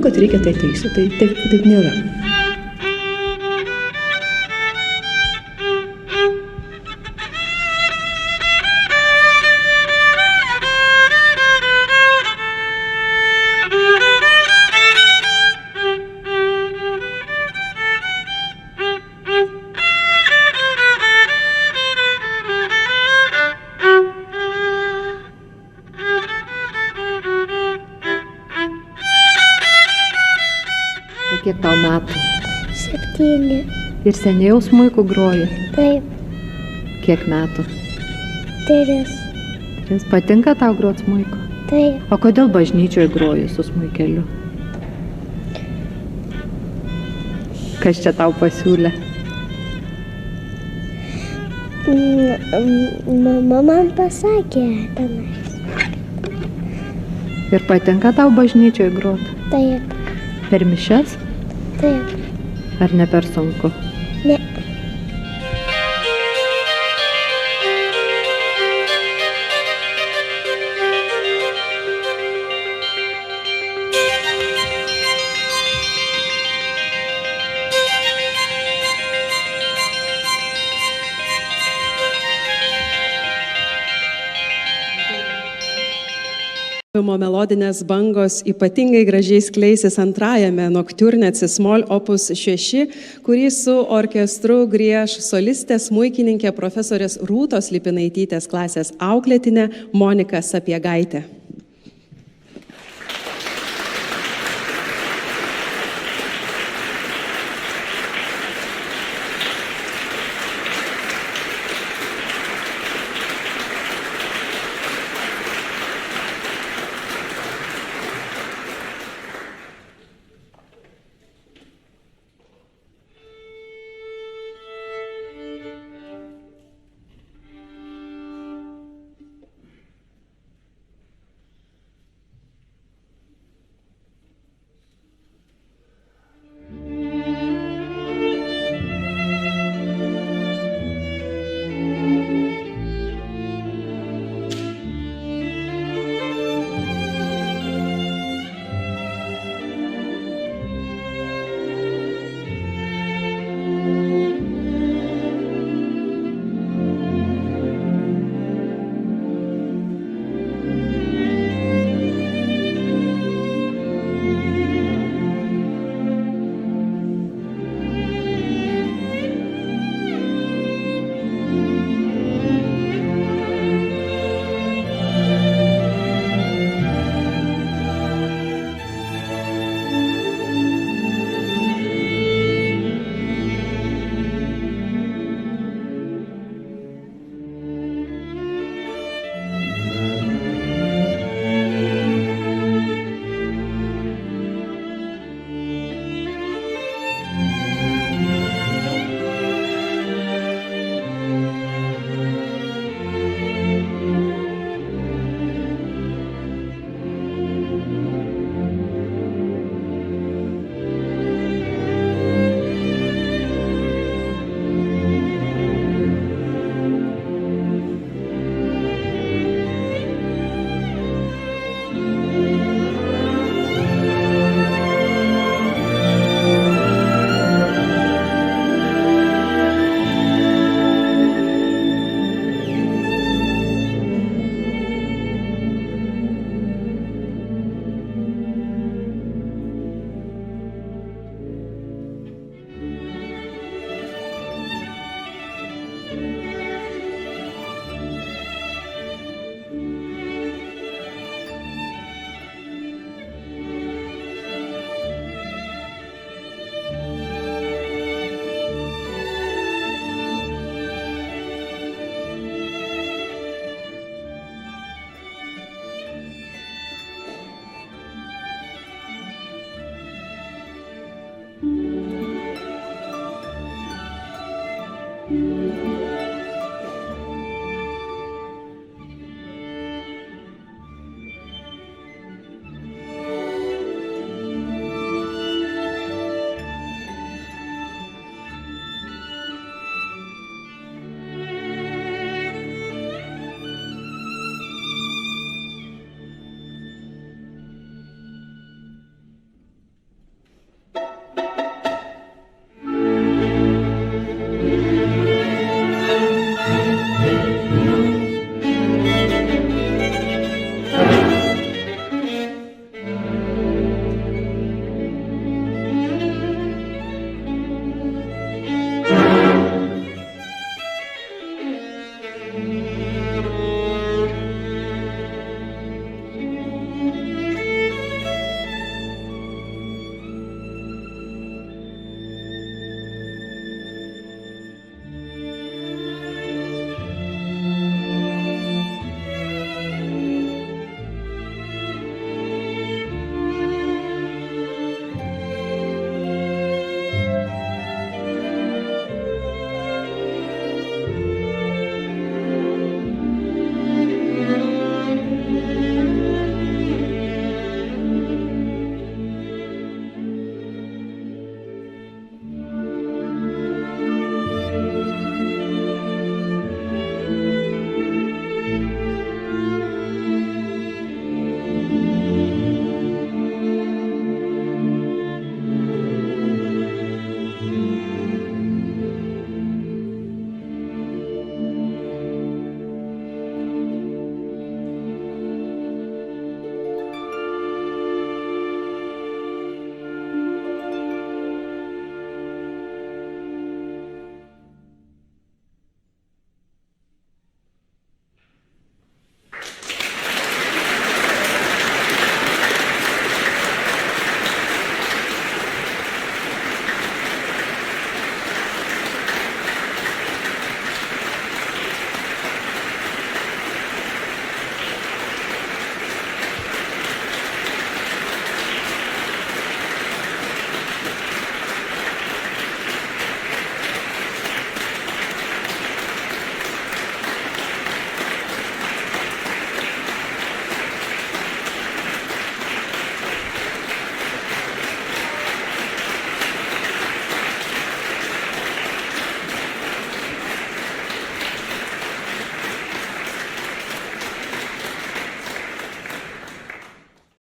kad reikia, tai ateisiu. Tai taip nėra. Kiek tau metų? 7. Ir seniai jau smuiku groji? Taip. Kiek metų? 3. Patinka tau grot smuiku? Taip. O kodėl bažnyčioje groji su smuikeliu? Kas čia tau pasiūlė? Mama man pasakė tenais. Ir patinka tau bažnyčioje grot? Taip. Per mišias? Taip. Ar ne per sunku? Ne. Melodinės bangos ypatingai gražiai skleisis antrajame Nocturne Cis-moll opus 6, kurį su orkestru grieš solistė smuikininkė profesorės Rūtos Lipinaitytės klasės auklėtinė Monika Sapiegaitė.